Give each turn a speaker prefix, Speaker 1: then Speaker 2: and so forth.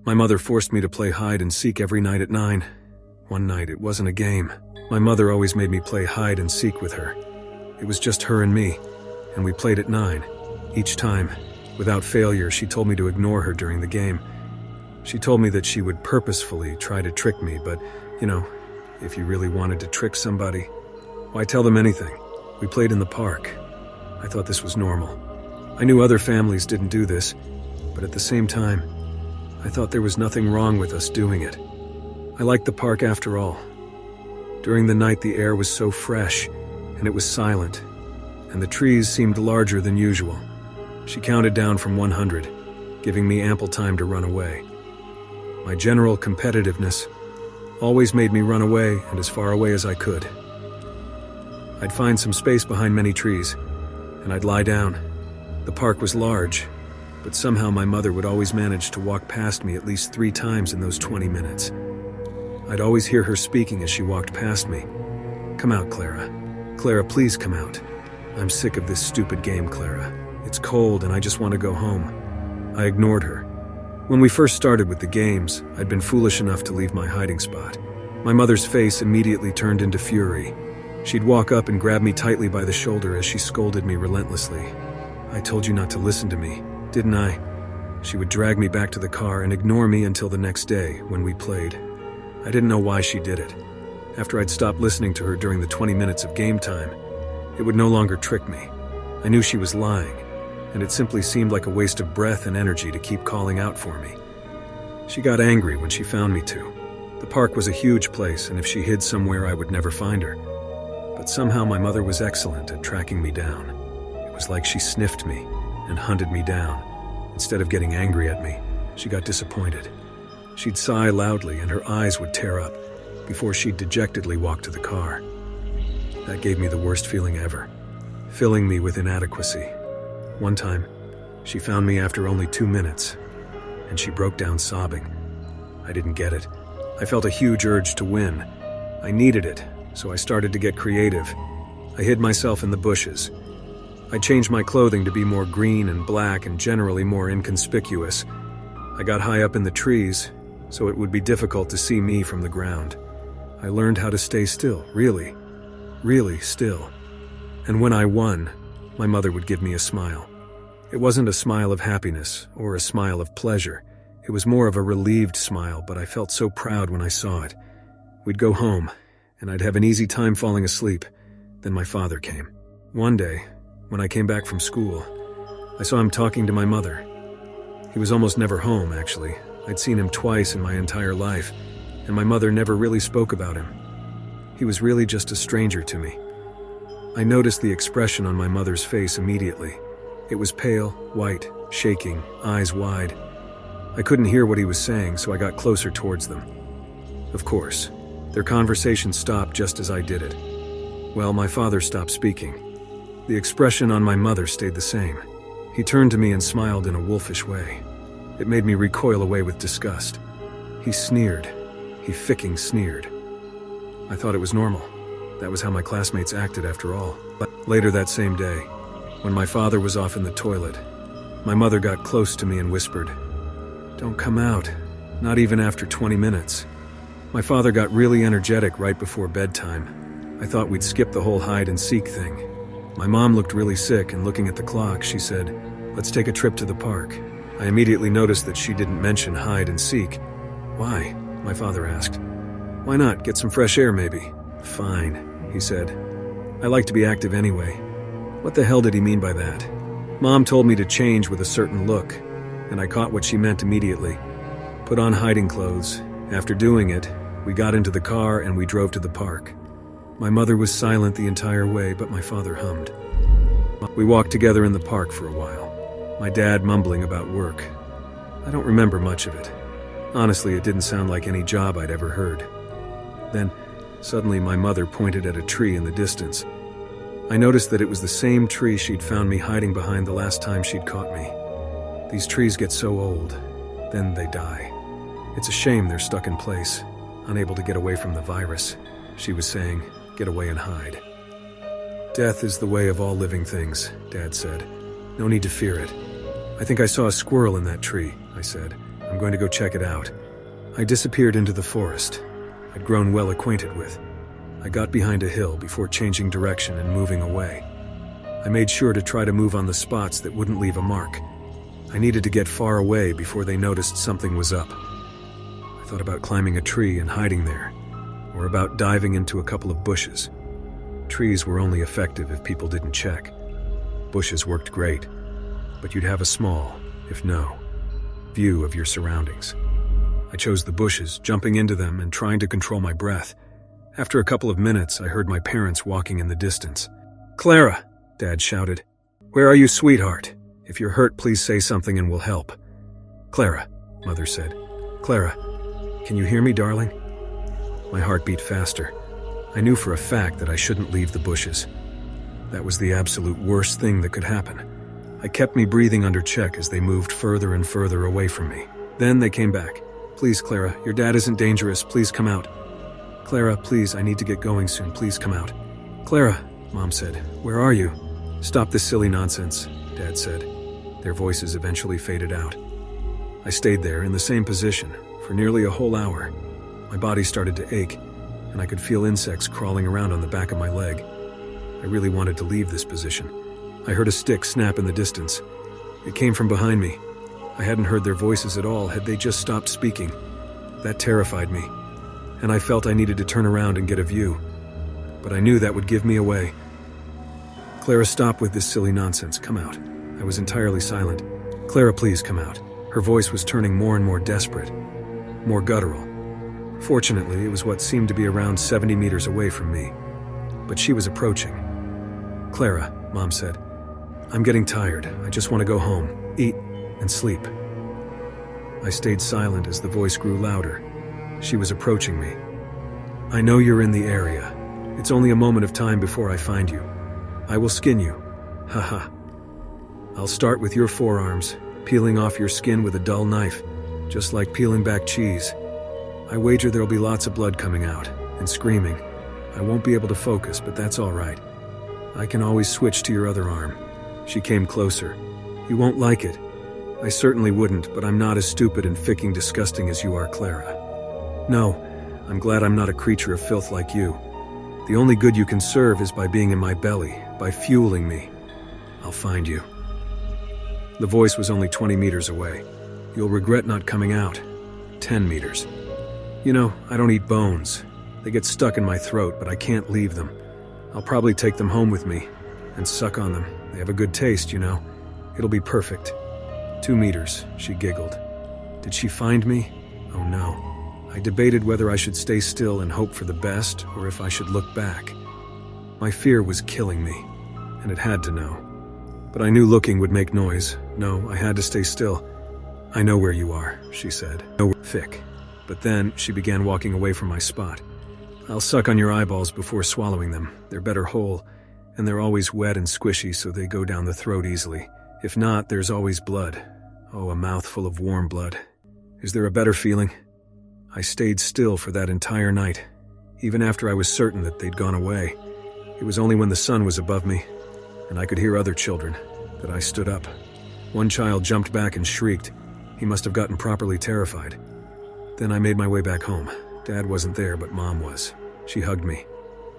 Speaker 1: My mother forced me to play hide and seek every night at 9. One night, it wasn't a game. My mother always made me play hide and seek with her. It was just her and me, and we played at 9. Each time, without failure, she told me to ignore her during the game. She told me that she would purposefully try to trick me, but, if you really wanted to trick somebody, why tell them anything? We played in the park. I thought this was normal. I knew other families didn't do this, but at the same time, I thought there was nothing wrong with us doing it. I liked the park after all. During the night, the air was so fresh, and it was silent, and the trees seemed larger than usual. She counted down from 100, giving me ample time to run away. My general competitiveness always made me run away and as far away as I could. I'd find some space behind many trees, and I'd lie down. The park was large, but somehow my mother would always manage to walk past me at least 3 times in those 20 minutes. I'd always hear her speaking as she walked past me. "Come out, Clara. Clara, please come out. I'm sick of this stupid game, Clara. It's cold and I just want to go home." I ignored her. When we first started with the games, I'd been foolish enough to leave my hiding spot. My mother's face immediately turned into fury. She'd walk up and grab me tightly by the shoulder as she scolded me relentlessly. "I told you not to listen to me, didn't I?" She would drag me back to the car and ignore me until the next day when we played. I didn't know why she did it. After I'd stopped listening to her during the 20 minutes of game time, it would no longer trick me. I knew she was lying, and it simply seemed like a waste of breath and energy to keep calling out for me. She got angry when she found me too. The park was a huge place, and if she hid somewhere, I would never find her. But somehow my mother was excellent at tracking me down. It was like she sniffed me and hunted me down. Instead of getting angry at me, she got disappointed. She'd sigh loudly and her eyes would tear up before she'd dejectedly walk to the car. That gave me the worst feeling ever, filling me with inadequacy. One time, she found me after only 2 minutes, and she broke down sobbing. I didn't get it. I felt a huge urge to win. I needed it, so I started to get creative. I hid myself in the bushes. I changed my clothing to be more green and black and generally more inconspicuous. I got high up in the trees, so it would be difficult to see me from the ground. I learned how to stay still, really still. And when I won, my mother would give me a smile. It wasn't a smile of happiness or a smile of pleasure. It was more of a relieved smile, but I felt so proud when I saw it. We'd go home, and I'd have an easy time falling asleep. Then my father came. One day, when I came back from school, I saw him talking to my mother. He was almost never home, actually. I'd seen him twice in my entire life, and my mother never really spoke about him. He was really just a stranger to me. I noticed the expression on my mother's face immediately. It was pale, white, shaking, eyes wide. I couldn't hear what he was saying, so I got closer towards them. Of course, their conversation stopped just as I did it. Well, my father stopped speaking. The expression on my mother stayed the same. He turned to me and smiled in a wolfish way. It made me recoil away with disgust. He sneered. He ficking sneered. I thought it was normal. That was how my classmates acted after all. But later that same day, when my father was off in the toilet, my mother got close to me and whispered, "Don't come out, not even after 20 minutes." My father got really energetic right before bedtime. I thought we'd skip the whole hide and seek thing. My mom looked really sick, and looking at the clock, she said, "Let's take a trip to the park." I immediately noticed that she didn't mention hide and seek. "Why?" my father asked. "Why not? Get some fresh air, maybe." "Fine," he said. "I like to be active anyway." What the hell did he mean by that? Mom told me to change with a certain look, and I caught what she meant immediately. Put on hiding clothes. After doing it, we got into the car and we drove to the park. My mother was silent the entire way, but my father hummed. We walked together in the park for a while, my dad mumbling about work. I don't remember much of it. Honestly, it didn't sound like any job I'd ever heard. Then, suddenly my mother pointed at a tree in the distance. I noticed that it was the same tree she'd found me hiding behind the last time she'd caught me. These trees get so old, then they die. It's a shame they're stuck in place, unable to get away from the virus. She was saying, "Get away and hide." "Death is the way of all living things," Dad said. "No need to fear it." "I think I saw a squirrel in that tree," I said. I'm going to go check it out. I disappeared into the forest I'd grown well acquainted with. I got behind a hill before changing direction and moving away. I made sure to try to move on the spots that wouldn't leave a mark. I needed to get far away before they noticed something was up. I thought about climbing a tree and hiding there, or about diving into a couple of bushes. Trees were only effective if people didn't check. Bushes worked great, but you'd have a small, if no, view of your surroundings. I chose the bushes, jumping into them and trying to control my breath. After a couple of minutes, I heard my parents walking in the distance. "Clara!" Dad shouted. "Where are you, sweetheart? If you're hurt, please say something and we'll help." "Clara," Mother said. "Clara, can you hear me, darling?" My heart beat faster. I knew for a fact that I shouldn't leave the bushes. That was the absolute worst thing that could happen. I kept me breathing under check as they moved further and further away from me. Then they came back. "Please, Clara, your dad isn't dangerous. Please come out." "Clara, please, I need to get going soon. Please come out." "Clara," Mom said, "where are you?" "Stop this silly nonsense," Dad said. Their voices eventually faded out. I stayed there in the same position for nearly a whole hour. My body started to ache, and I could feel insects crawling around on the back of my leg. I really wanted to leave this position. I heard a stick snap in the distance. It came from behind me. I hadn't heard their voices at all had they just stopped speaking. That terrified me, and I felt I needed to turn around and get a view. But I knew that would give me away. "Clara, stop with this silly nonsense. Come out." I was entirely silent. "Clara, please come out." Her voice was turning more and more desperate, more guttural. Fortunately, it was what seemed to be around 70 meters away from me. But she was approaching. "Clara," Mom said, "I'm getting tired. I just want to go home, eat, and sleep." I stayed silent as the voice grew louder. She was approaching me. "I know you're in the area. It's only a moment of time before I find you. I will skin you. Haha. I'll start with your forearms, peeling off your skin with a dull knife, just like peeling back cheese. I wager there'll be lots of blood coming out, and screaming. I won't be able to focus, but that's all right. I can always switch to your other arm." She came closer. "You won't like it." "I certainly wouldn't, but I'm not as stupid and ficking disgusting as you are, Clara." "No, I'm glad I'm not a creature of filth like you. The only good you can serve is by being in my belly, by fueling me. I'll find you." The voice was only 20 meters away. "You'll regret not coming out." 10 meters. "You know, I don't eat bones. They get stuck in my throat, but I can't leave them. I'll probably take them home with me and suck on them. They have a good taste, you know. It'll be perfect." 2 meters, she giggled. Did she find me? Oh no. I debated whether I should stay still and hope for the best, or if I should look back. My fear was killing me, and it had to know. But I knew looking would make noise. No, I had to stay still. "I know where you are," she said. "No, Fick." But then she began walking away from my spot. "I'll suck on your eyeballs before swallowing them. They're better whole, and they're always wet and squishy so they go down the throat easily. If not, there's always blood. Oh, a mouthful of warm blood. Is there a better feeling?" I stayed still for that entire night, even after I was certain that they'd gone away. It was only when the sun was above me, and I could hear other children, that I stood up. One child jumped back and shrieked. He must have gotten properly terrified. Then I made my way back home. Dad wasn't there, but Mom was. She hugged me.